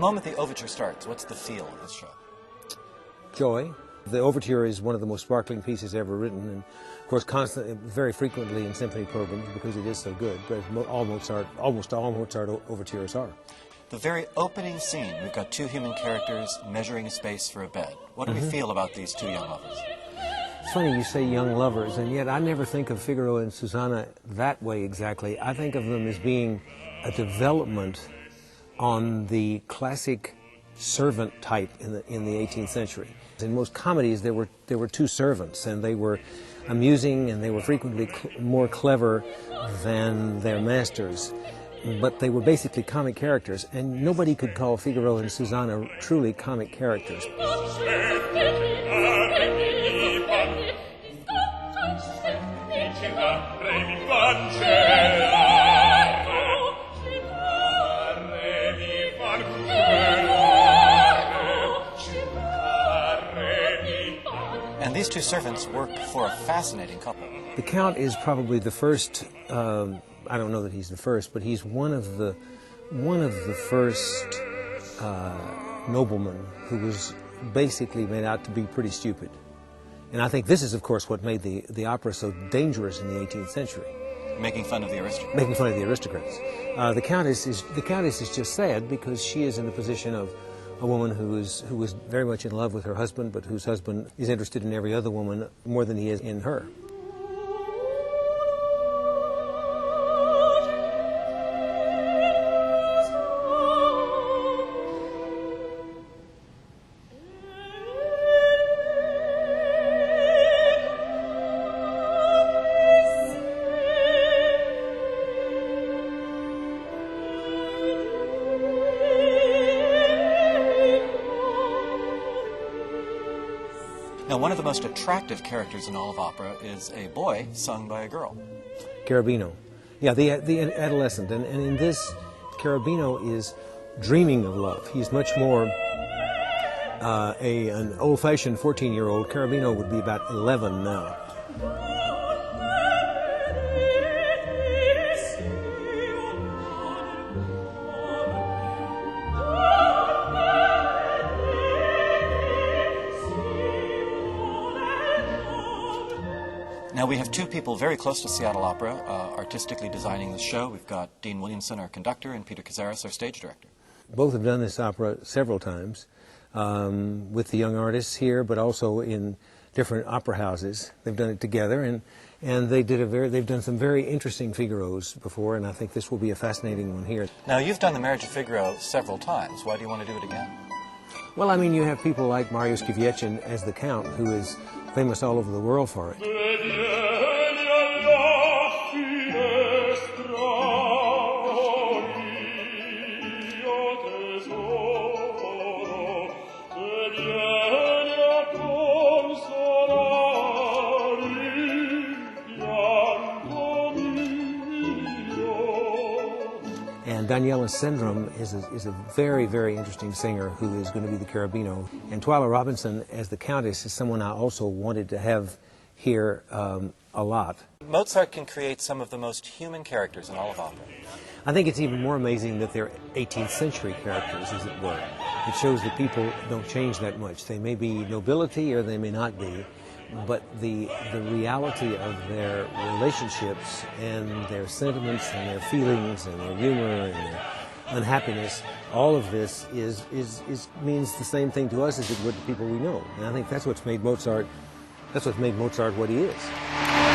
moment the overture starts, what's the feel of this show? Joy. The overture is one of the most sparkling pieces ever written, and of course very frequently in symphony programs because it is so good, but almost all Mozart overtures are. The very opening scene, we've got two human characters measuring a space for a bed. What do we feel about these two young lovers? It's funny you say young lovers, and yet I never think of Figaro and Susanna that way exactly. I think of them as being a development on the classic servant type in the 18th century. In most comedies, there were two servants, and they were amusing, and they were frequently more clever than their masters. But they were basically comic characters, and nobody could call Figaro and Susanna truly comic characters. And these two servants work for a fascinating couple. The Count is probably the first, I don't know that he's the first, but he's one of the first noblemen who was basically made out to be pretty stupid. And I think this is, of course, what made the opera so dangerous in the 18th century. Making fun of the aristocrats. Making fun of the aristocrats. The Countess is just sad because she is in the position of a woman who was very much in love with her husband, but whose husband is interested in every other woman more than he is in her. Now, one of the most attractive characters in all of opera is a boy sung by a girl. Cherubino. Yeah, the adolescent. And in this, Cherubino is dreaming of love. He's much more an old-fashioned 14-year-old. Cherubino would be about 11 now. Now, we have two people very close to Seattle Opera artistically designing the show. We've got Dean Williamson, our conductor, and Peter Kazaras, our stage director. Both have done this opera several times with the young artists here, but also in different opera houses. They've done it together, and they've done some very interesting Figaros before, and I think this will be a fascinating one here. Now, you've done the Marriage of Figaro several times. Why do you want to do it again? Well, I mean, you have people like Mariusz Kwiecien as the Count, who is famous all over the world for it. And Daniela Syndrome is a very, very interesting singer who is going to be the Cherubino. And Twyla Robinson as the Countess is someone I also wanted to have here a lot. Mozart can create some of the most human characters in all of opera. I think it's even more amazing that they're 18th century characters, as it were. It shows that people don't change that much. They may be nobility or they may not be, but the reality of their relationships and their sentiments and their feelings and their humor and their unhappiness, all of this means the same thing to us as it would to people we know. And I think that's what's made Mozart what he is.